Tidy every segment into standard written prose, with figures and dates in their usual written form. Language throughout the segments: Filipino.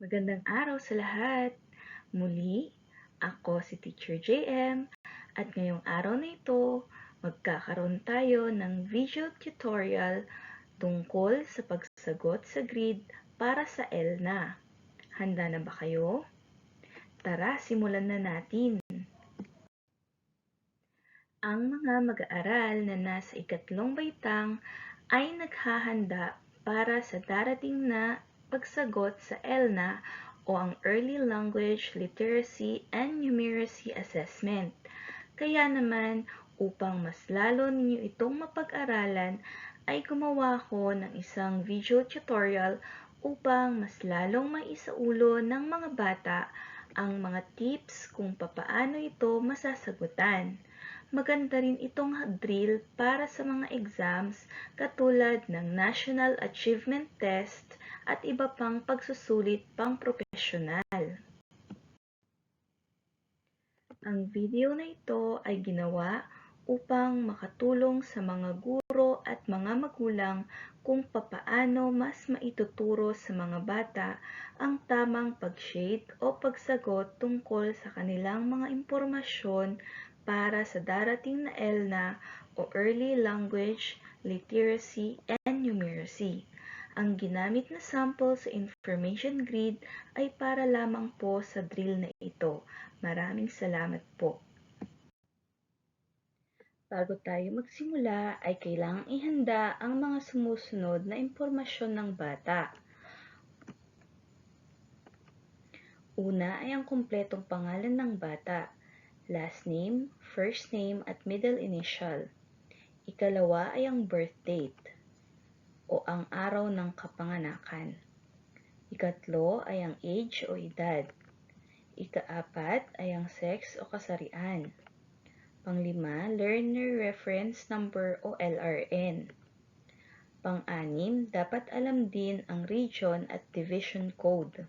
Magandang araw sa lahat! Muli, ako si Teacher JM at ngayong araw na ito, magkakaroon tayo ng video tutorial tungkol sa pagsagot sa grid para sa ELNA. Handa na ba kayo? Tara, simulan na natin! Ang mga mag-aaral na nasa ikatlong baitang ay naghahanda para sa darating na pagsagot sa ELNA o ang Early Language Literacy and Numeracy Assessment. Kaya naman, upang mas lalo ninyo itong mapag-aralan, ay gumawa ko ng isang video tutorial upang mas lalong maisaulo ng mga bata ang mga tips kung papaano ito masasagutan. Maganda rin itong drill para sa mga exams katulad ng National Achievement Test at iba pang pagsusulit pang profesional. Ang video na ito ay ginawa upang makatulong sa mga guro at mga magulang kung papaano mas maituturo sa mga bata ang tamang pag-shade o pagsagot tungkol sa kanilang mga impormasyon para sa darating na ELNA o Early Language Literacy and Numeracy. Ang ginamit na sample sa information grid ay para lamang po sa drill na ito. Maraming salamat po. Bago tayo magsimula ay kailangang ihanda ang mga sumusunod na impormasyon ng bata. Una ay ang kumpletong pangalan ng bata, last name, first name at middle initial. Ikalawa ay ang birth date o ang araw ng kapanganakan. Ikatlo ay ang age o edad. Ikaapat ay ang sex o kasarian. Panglima, learner reference number o LRN. Pang-anim, dapat alam din ang region at division code.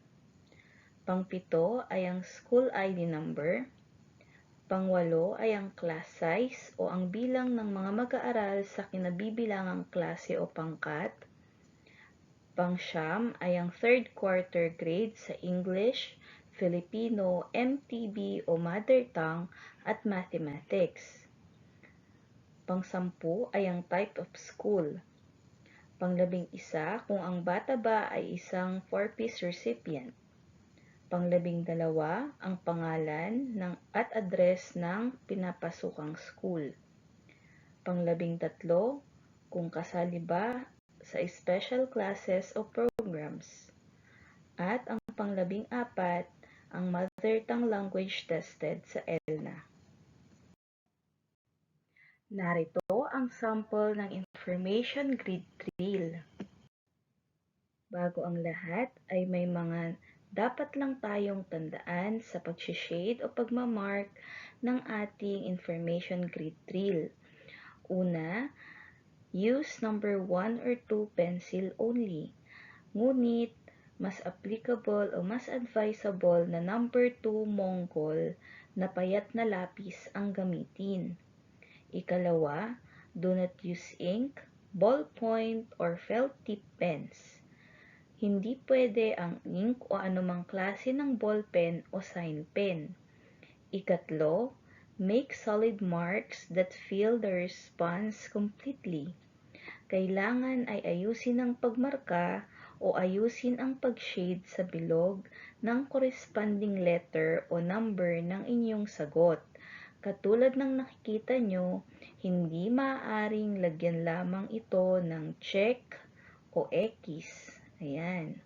Pang-pito ay ang school ID number. Pang-walo ay ang class size o ang bilang ng mga mag-aaral sa kinabibilangang klase o pangkat. Pang-siyam ay ang third quarter grade sa English, Filipino, MTB o Mother Tongue at Mathematics. Pang-sampu ay ang type of school. Pang-11 kung ang bata ba ay isang 4-piece recipient. Pang-12 ang pangalan at address ng pinapasukang school. Pang-13 kung kasali ba sa special classes o programs. At ang pang-14 ang mother tongue language tested sa ELNA. Narito ang sample ng information grid drill. Bago ang lahat ay may mga dapat lang tayong tandaan sa pag-shade o pagmamark ng ating information grid drill. Una, use number 1 or 2 pencil only. Ngunit, mas applicable o mas advisable na number 2 Mongol na payat na lapis ang gamitin. Ikalawa, do not use ink, ballpoint, or felt tip pens. Hindi pwede ang ink o anumang klase ng ballpen o sign pen. Ikatlo, make solid marks that fill the response completely. Kailangan ay ayusin ang pagmarka o ayusin ang pag-shade sa bilog ng corresponding letter o number ng inyong sagot. Katulad ng nakikita nyo, hindi maaaring lagyan lamang ito ng check o X. Ayan.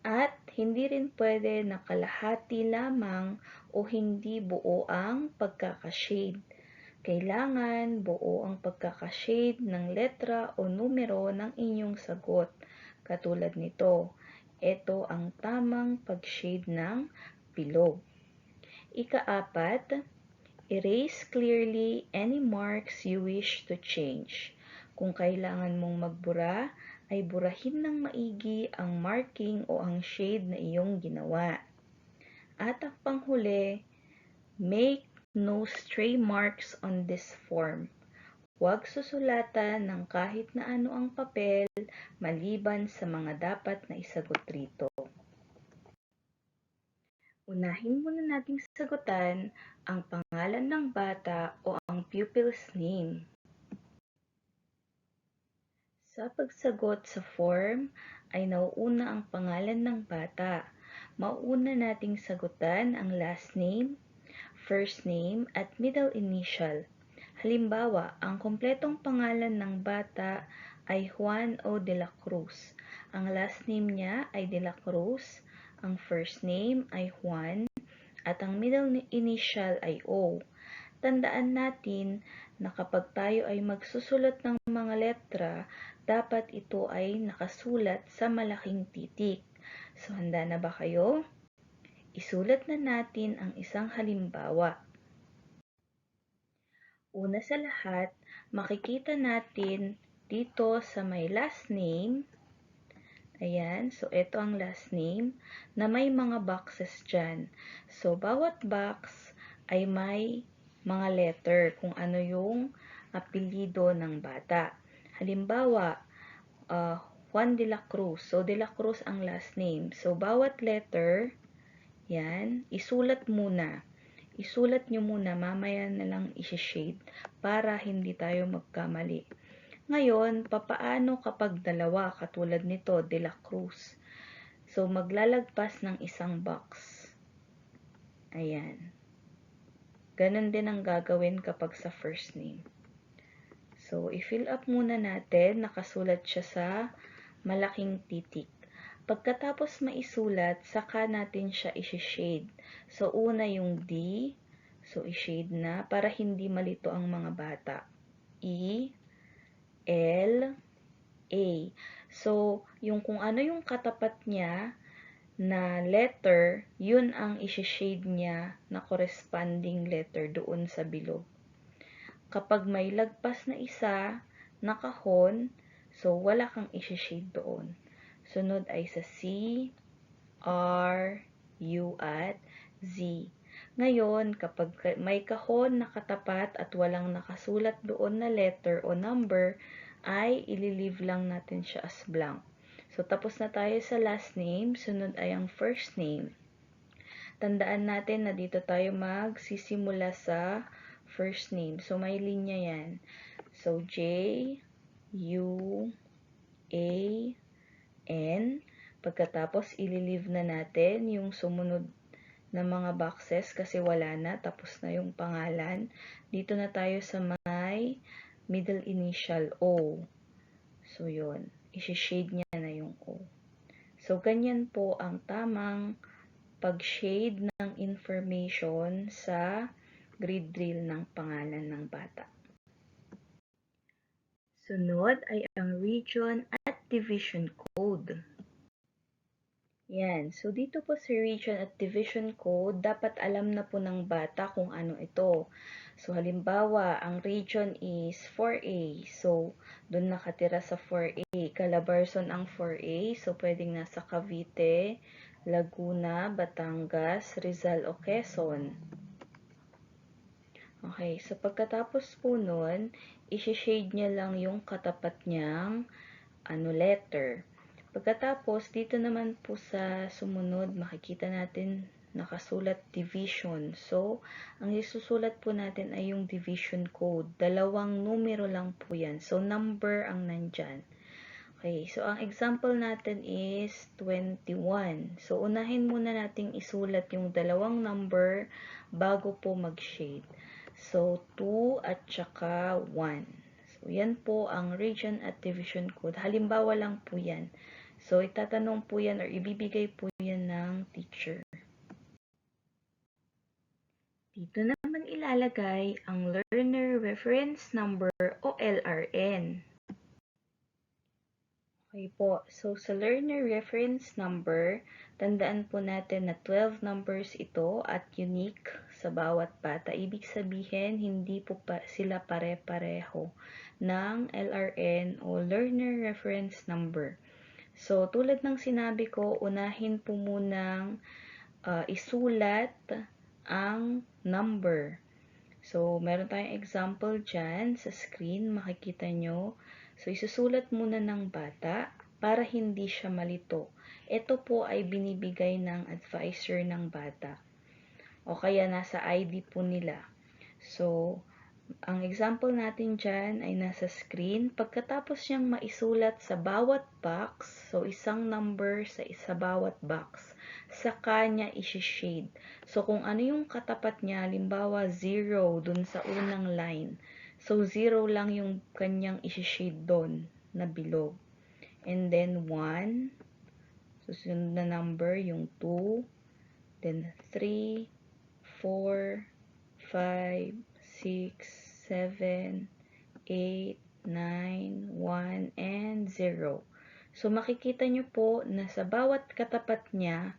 At hindi rin pwede na kalahati lamang o hindi buo ang pagkakashade. Kailangan buo ang pagkakashade ng letra o numero ng inyong sagot. Katulad nito, ito ang tamang pag-shade ng bilog. Ikaapat, erase clearly any marks you wish to change. Kung kailangan mong magbura, ay burahin ng maigi ang marking o ang shade na iyong ginawa. At ang panghuli, make no stray marks on this form. Huwag susulatan ng kahit na ano ang papel maliban sa mga dapat na isagot rito. Unahin muna nating sagutan ang pangalan ng bata o ang pupil's name. Sa pagsagot sa form ay nauuna ang pangalan ng bata. Mauuna nating sagutan ang last name, first name at middle initial. Halimbawa, ang kumpletong pangalan ng bata ay Juan O. de la Cruz. Ang last name niya ay de la Cruz, ang first name ay Juan, at ang middle initial ay O. Tandaan natin na kapag tayo ay magsusulat ng mga letra, dapat ito ay nakasulat sa malaking titik. So, handa na ba kayo? Isulat na natin ang isang halimbawa. Una sa lahat, makikita natin dito sa may last name, ayan, so ito ang last name, na may mga boxes dyan. So, bawat box ay may mga letter kung ano yung apelyido ng bata. Halimbawa, Juan de la Cruz. So, de la Cruz ang last name. So, bawat letter, yan, isulat muna. Isulat nyo muna, mamaya na lang isi-shade para hindi tayo magkamali. Ngayon, papaano kapag dalawa katulad nito, de la Cruz? So, maglalagpas ng isang box. Ayan. Ganon din ang gagawin kapag sa first name. So, i-fill up muna natin. Nakasulat siya sa malaking titik. Pagkatapos maisulat, saka natin siya isi-shade. So, una yung D. So, i-shade na para hindi malito ang mga bata. E, L, A. So, yung kung ano yung katapat niya na letter, yun ang isi-shade niya na corresponding letter doon sa bilog. Kapag may lagpas na isa na kahon, so wala kang isi-shade doon. Sunod ay sa C, R, U at Z. Ngayon, kapag may kahon na katapat at walang nakasulat doon na letter o number, ay ililive lang natin siya as blank. So, tapos na tayo sa last name. Sunod ay ang first name. Tandaan natin na dito tayo magsisimula sa first name. So, may linya yan. So, J, U, A, N. Pagkatapos, ililive na natin yung sumunod na mga boxes kasi wala na. Tapos na yung pangalan. Dito na tayo sa may middle initial O. So, yun. Isi-shade niya na yung O. So, ganyan po ang tamang pag-shade ng information sa grid drill ng pangalan ng bata. Sunod ay ang region at division code. Yan. So, dito po sa region at division code, dapat alam na po ng bata kung ano ito. So, halimbawa, ang region is 4A. So, doon nakatira sa 4A. Calabarzon ang 4A. So, pwedeng nasa Cavite, Laguna, Batangas, Rizal o Quezon. Okay, so pagkatapos po nun, isi-shade niya lang yung katapat niyang letter. Pagkatapos, dito naman po sa sumunod, makikita natin nakasulat division. So, ang isusulat po natin ay yung division code. Dalawang numero lang po yan. So, number ang nandyan. Okay, so ang example natin is 21. So, unahin muna nating isulat yung dalawang number bago po mag-shade. So, 2 at saka 1. So, yan po ang region at division code. Halimbawa lang po yan. So, itatanong po yan or ibibigay po yan ng teacher. Dito naman ilalagay ang Learner Reference Number o LRN. Okay po. So, sa Learner Reference Number, tandaan po natin na 12 numbers ito at unique sa bawat bata. Ibig sabihin, hindi po sila pare-pareho ng LRN o Learner Reference Number. So, tulad ng sinabi ko, unahin po munang isulat ang number. So, meron tayong example dyan sa screen, makikita nyo. So, isusulat muna ng bata para hindi siya malito. Ito po ay binibigay ng advisor ng bata o kaya nasa ID po nila. So, ang example natin dyan ay nasa screen. Pagkatapos niyang maisulat sa bawat box, so isang number sa bawat box, saka niya isi-shade. So, kung ano yung katapat niya, halimbawa 0 dun sa unang line. So, 0 lang yung kanyang isi-shade dun na bilog. And then 1, susunod na number yung 2, then 3, 4, 5, 6, 7, 8, 9, 1, and 0. So, makikita nyo po na sa bawat katapat niya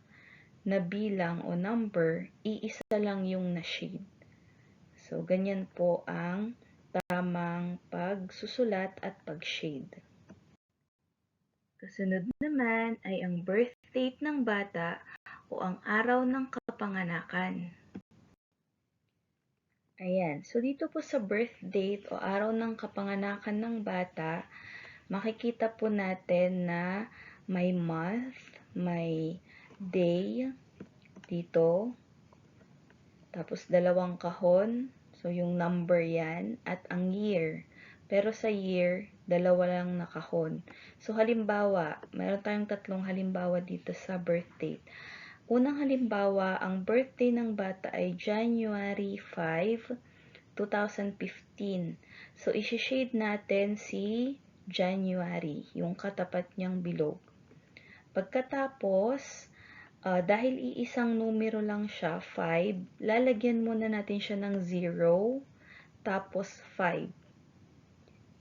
na bilang o number, iisa lang yung na-shade. So, ganyan po ang tamang pagsusulat at pag-shade. Kasunod naman ay ang birth date ng bata o ang araw ng kapanganakan. Ayan. So, dito po sa birth date o araw ng kapanganakan ng bata, makikita po natin na may month, may day dito, tapos dalawang kahon, so yung number yan, at ang year. Pero sa year, dalawa lang na kahon. So, halimbawa, meron tayong tatlong halimbawa dito sa birth date. Unang halimbawa, ang birthday ng bata ay January 5, 2015. So, isi-shade natin si January, yung katapat niyang bilog. Pagkatapos, dahil iisang numero lang siya, 5, lalagyan muna natin siya ng 0, tapos 5.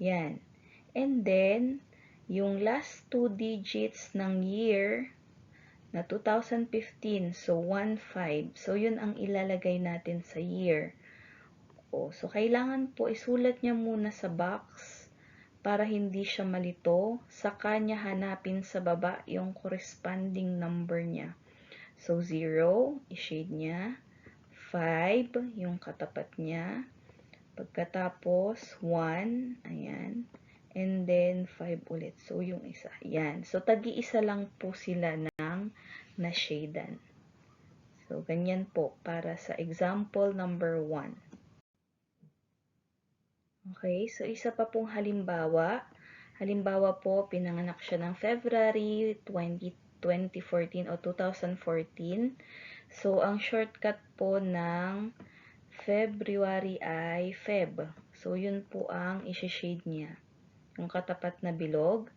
Yan. And then, yung last 2 digits ng year, na 2015. So, 1,5. So, yun ang ilalagay natin sa year. So, kailangan po isulat niya muna sa box para hindi siya malito. Saka niya hanapin sa baba yung corresponding number niya. So, 0, i-shade niya. 5, yung katapat niya. Pagkatapos, 1, ayan. And then, 5 ulit. So, yung isa. Yan. So, tagi-isa lang po sila ng na-shadean. So, ganyan po para sa example number 1. Okay, so isa pa pong halimbawa. Halimbawa po, pinanganak siya ng February 2014 o 2014. So, ang shortcut po ng February ay Feb. So, yun po ang isi-shade niya. Yung katapat na bilog.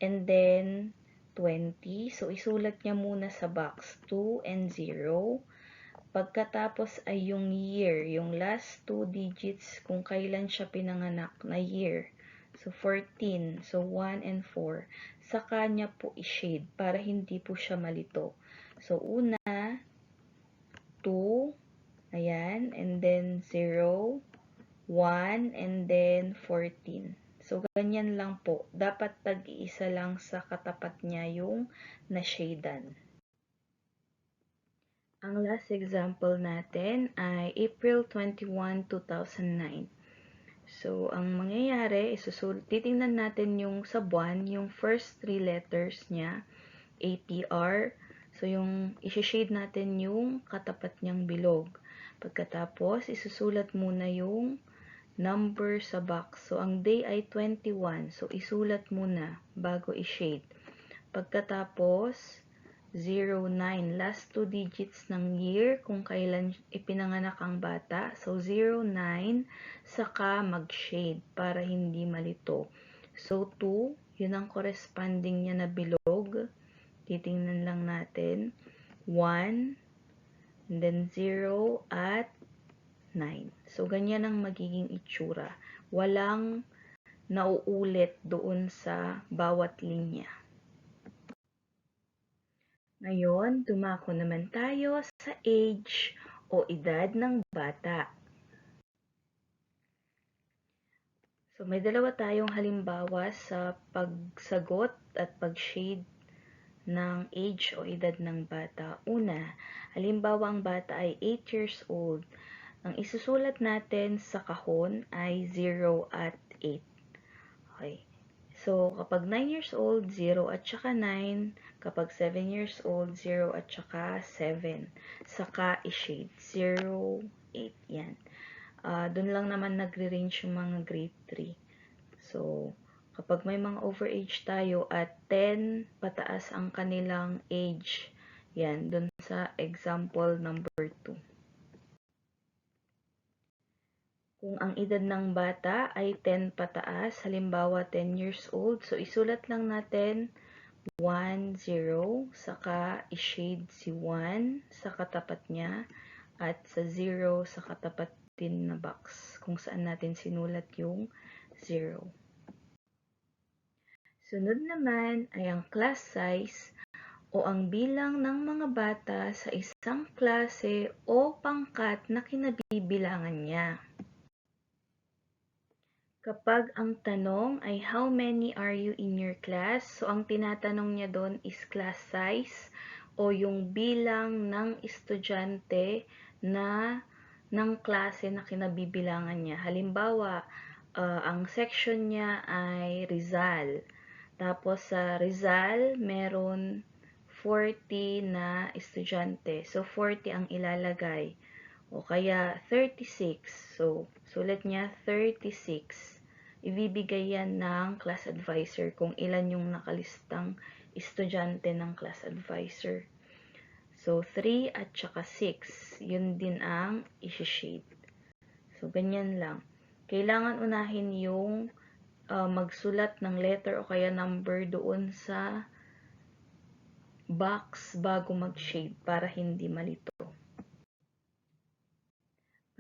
And then, 20. So, isulat niya muna sa box 2 and 0. Pagkatapos ay yung year, yung last 2 digits kung kailan siya pinanganak na year. So, 14. So, 1 and 4. Saka niya po i-shade para hindi po siya malito. So, una, 2. Ayan. And then, 0. 1, and then 14. So, ganyan lang po. Dapat tag-iisa lang sa katapat niya yung na-shadean. Ang last example natin ay April 21, 2009. So, ang mangyayari, titingnan natin yung sa buwan, yung first 3 letters niya, ATR. So, yung isi-shade natin yung katapat niyang bilog. Pagkatapos, isusulat muna yung number sa box. So, ang day ay 21. So, isulat muna bago i-shade. Pagkatapos, 09. Last 2 digits ng year kung kailan ipinanganak ang bata. So, 09. Saka mag-shade para hindi malito. So, 2. Yun ang corresponding niya na bilog. Titingnan lang natin. 1. And then 0 at 9. So, ganyan ang magiging itsura. Walang nauulit doon sa bawat linya. Ngayon, dumako naman tayo sa age o edad ng bata. So, may dalawa tayong halimbawa sa pagsagot at pag-shade ng age o edad ng bata. Una, halimbawa ang bata ay 8 years old. Ang isusulat natin sa kahon ay 0 at 8. Okay. So, kapag 9 years old, 0 at saka 9. Kapag 7 years old, 0 at saka 7. Saka i-shade. 0, 8. Yan. Doon lang naman nagre-range yung mga grade 3. So, kapag may mga overage tayo at 10 pataas ang kanilang age, yan, doon sa example number 2. Kung ang edad ng bata ay 10 pataas, halimbawa 10 years old, so isulat lang natin 1, 0, saka i-shade si 1 sa katapat niya at sa 0 sa katapat din na box kung saan natin sinulat yung 0. Sunod naman ay ang class size o ang bilang ng mga bata sa isang klase o pangkat na kinabibilangan niya. Kapag ang tanong ay how many are you in your class, so ang tinatanong niya doon is class size o yung bilang ng estudyante na ng klase na kinabibilangan niya. Halimbawa, ang section niya ay Rizal. Tapos sa Rizal, meron 40 na estudyante. So 40 ang ilalagay. O kaya 36. So, sulat niya 36. Ibibigay yan ng class advisor kung ilan yung nakalistang estudyante ng class advisor. So, 3 at saka 6. Yun din ang isi-shade. So, ganyan lang. Kailangan unahin yung magsulat ng letter o kaya number doon sa box bago mag-shade para hindi malito.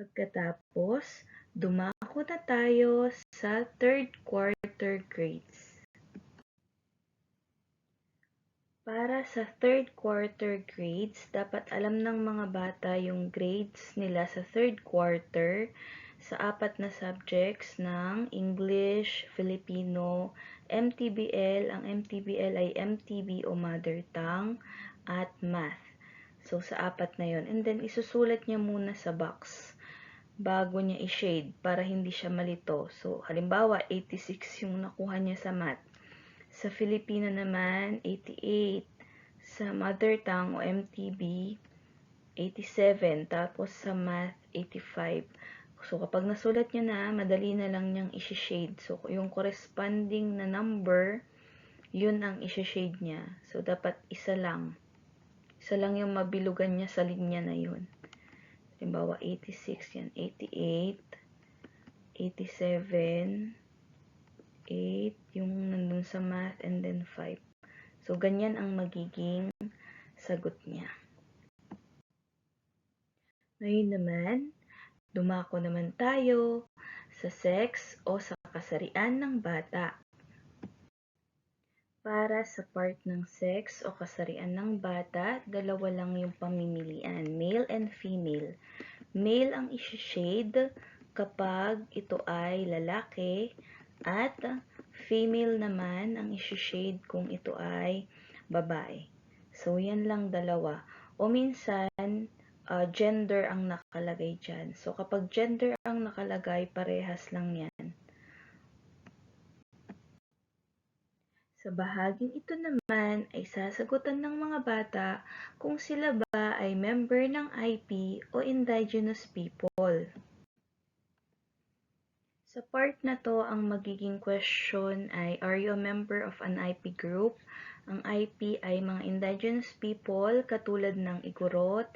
Pagkatapos, dumako na tayo sa third quarter grades. Para sa third quarter grades, dapat alam ng mga bata yung grades nila sa third quarter sa 4 na subjects ng English, Filipino, MTBL. Ang MTBL ay MTB o Mother Tongue at Math. So, sa 4 na yon. And then, isusulat niya muna sa box bago niya i-shade para hindi siya malito. So, halimbawa, 86 yung nakuha niya sa math. Sa Filipino naman, 88. Sa mother tongue o MTB, 87. Tapos sa math, 85. So, kapag nasulat niya na, madali na lang niyang i-shade. So, yung corresponding na number, yun ang i-shade niya. So, dapat isa lang. Isa lang yung mabilugan niya sa linya na yun. Halimbawa, 86 yan. 88, 87, 8, yung nandun sa math, and then 5. So, ganyan ang magiging sagot niya. Ngayon naman, dumako naman tayo sa sex o sa kasarian ng bata. Para sa part ng sex o kasarian ng bata, dalawa lang yung pamimilian, male and female. Male ang isi-shade kapag ito ay lalaki at female naman ang isi-shade kung ito ay babae. So, yan lang dalawa. O minsan, gender ang nakalagay dyan. So, kapag gender ang nakalagay, parehas lang yan. Sa bahaging ito naman ay sasagutan ng mga bata kung sila ba ay member ng IP o indigenous people. Sa part na to, ang magiging question ay, are you a member of an IP group? Ang IP ay mga indigenous people katulad ng Igorot,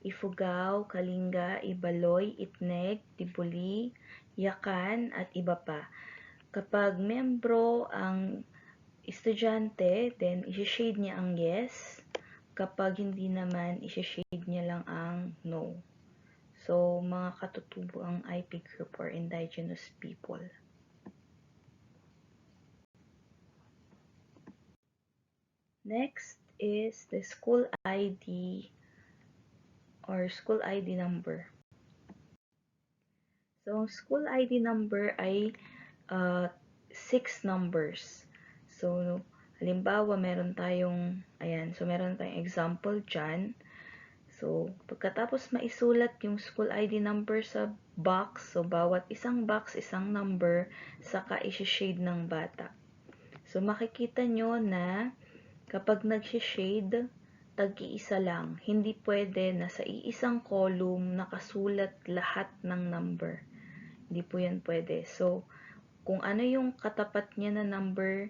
Ifugao, Kalinga, Ibaloy, Itneg, Tibuli, Yakan, at iba pa. Kapag membro ang estudyante, then isi-shade niya ang yes. Kapag hindi naman, isi-shade niya lang ang no. So, mga katutubo ang IP group or indigenous people. Next is the school ID or school ID number. So, ang school ID number ay 6 numbers. So, halimbawa, meron tayong example dyan. So, pagkatapos maisulat yung school ID number sa box, so bawat isang box, isang number, saka isi-shade ng bata. So, makikita nyo na kapag nag-shade, tag-iisa lang. Hindi pwede na sa iisang column nakasulat lahat ng number. Hindi po yan pwede. So, kung ano yung katapat niya na number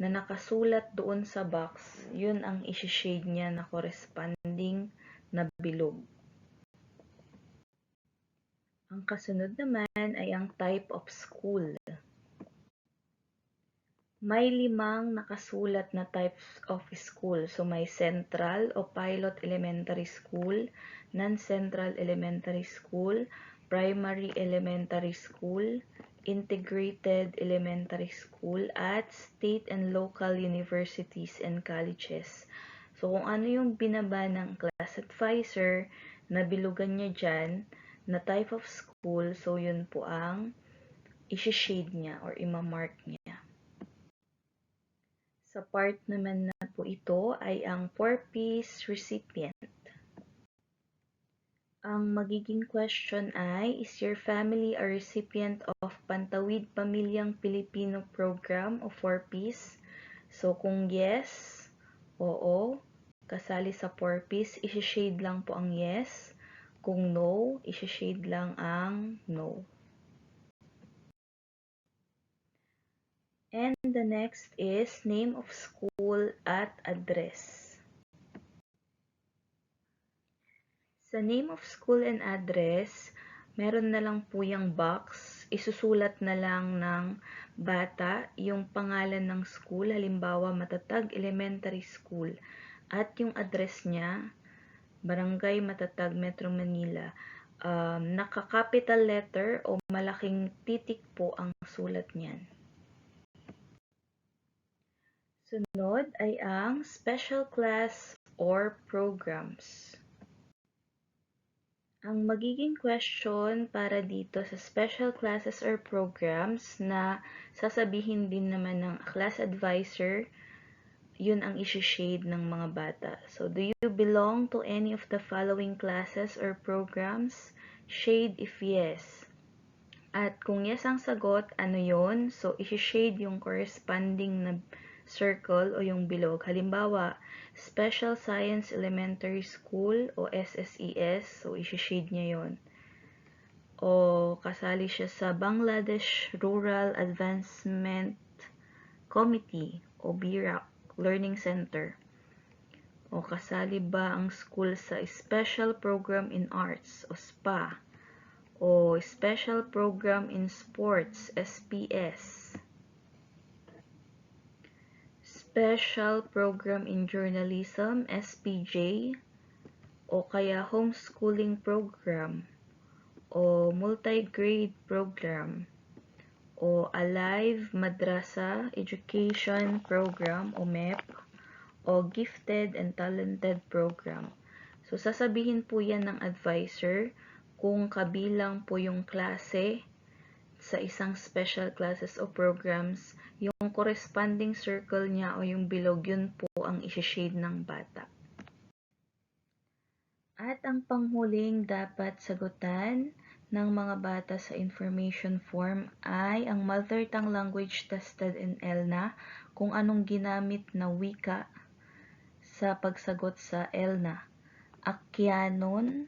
na nakasulat doon sa box, yun ang isi-shade niya na corresponding na bilog. Ang kasunod naman ay ang type of school. May 5 nakasulat na types of school. So, may Central o Pilot Elementary School, Non-Central Elementary School, Primary Elementary School, Integrated Elementary School, at State and Local Universities and Colleges. So, kung ano yung binaba ng class advisor, nabilugan niya dyan, na type of school, so yun po ang isi-shade niya or ima-mark niya. Sa part naman na po ito ay ang 4Ps recipient. Ang magiging question ay, is your family a recipient of Pantawid Pamilyang Pilipino Program o 4Ps? So kung yes, oo, kasali sa 4Ps, isi-shade lang po ang yes. Kung no, isi-shade lang ang no. And the next is name of school at address. Sa name of school and address, meron na lang po yung box. Isusulat na lang ng bata yung pangalan ng school, halimbawa Matatag Elementary School, at yung address niya, Barangay Matatag, Metro Manila. Naka-capital letter o malaking titik po ang sulat niyan. Sunod ay ang special class or programs. Ang magiging question para dito sa special classes or programs na sasabihin din naman ng class advisor, yun ang isi-shade ng mga bata. So, do you belong to any of the following classes or programs? Shade if yes. At kung yes ang sagot, ano yun? So, isi-shade yung corresponding na circle o yung bilog. Halimbawa, Special Science Elementary School o SSES, so isi-shade niya yun. O kasali siya sa Bangladesh Rural Advancement Committee o BRAC Learning Center. O kasali ba ang school sa Special Program in Arts o SPA o Special Program in Sports SPS, Special Program in Journalism SPJ, o kaya Homeschooling Program o Multi-Grade Program o Alive Madrasa Education Program o MEP o Gifted and Talented Program. So, sasabihin po yan ng advisor kung kabilang po yung klase sa isang special classes o programs, yung corresponding circle niya o yung bilog, yun po ang isi-shade ng bata. At ang panghuling dapat sagutan ng mga bata sa information form ay ang mother tongue language tested in ELNA, kung anong ginamit na wika sa pagsagot sa ELNA. Akyanon,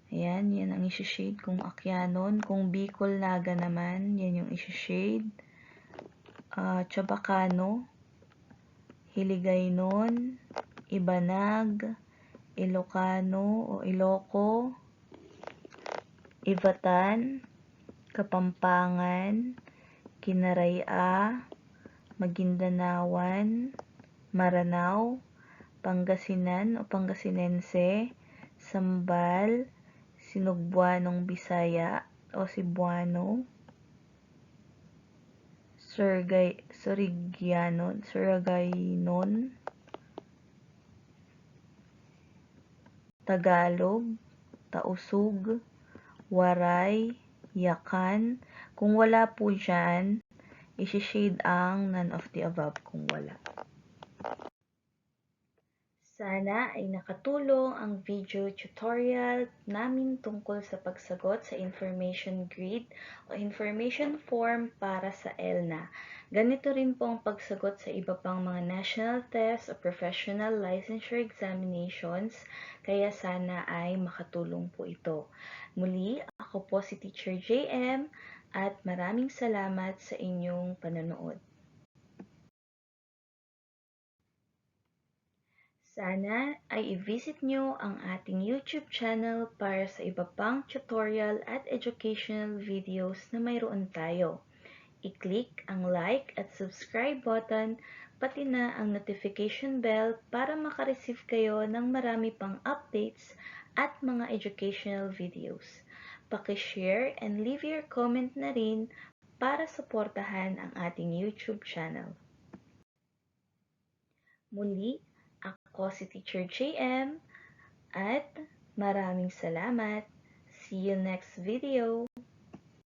ayan, yan ang isi-shade kung Akyanon. Kung Bicol Naga naman, yan yung isi-shade. Chabacano, Hiligaynon, Ibanag, Ilocano o Iloco, Ivatan, Kapampangan, Kinaraya, Magindanawan, Maranao, Pangasinan o Pangasinense, Sambal, Sinugbuanong Bisaya o Cebuano, Surigaynon, Tagalog, Tausug, Waray, Yakan. Kung wala po dyan, isi-shade ang none of the above kung wala. Sana ay nakatulong ang video tutorial namin tungkol sa pagsagot sa information grid o information form para sa ELNA. Ganito rin po ang pagsagot sa iba pang mga national tests o professional licensure examinations, kaya sana ay makatulong po ito. Muli, ako po si Teacher JM at maraming salamat sa inyong panonood. Sana ay i-visit nyo ang ating YouTube channel para sa iba pang tutorial at educational videos na mayroon tayo. I-click ang like at subscribe button, pati na ang notification bell para makareceive kayo ng marami pang updates at mga educational videos. Paki-share and leave your comment na rin para suportahan ang ating YouTube channel. Muli, ako si Teacher JM at maraming salamat. See you next video.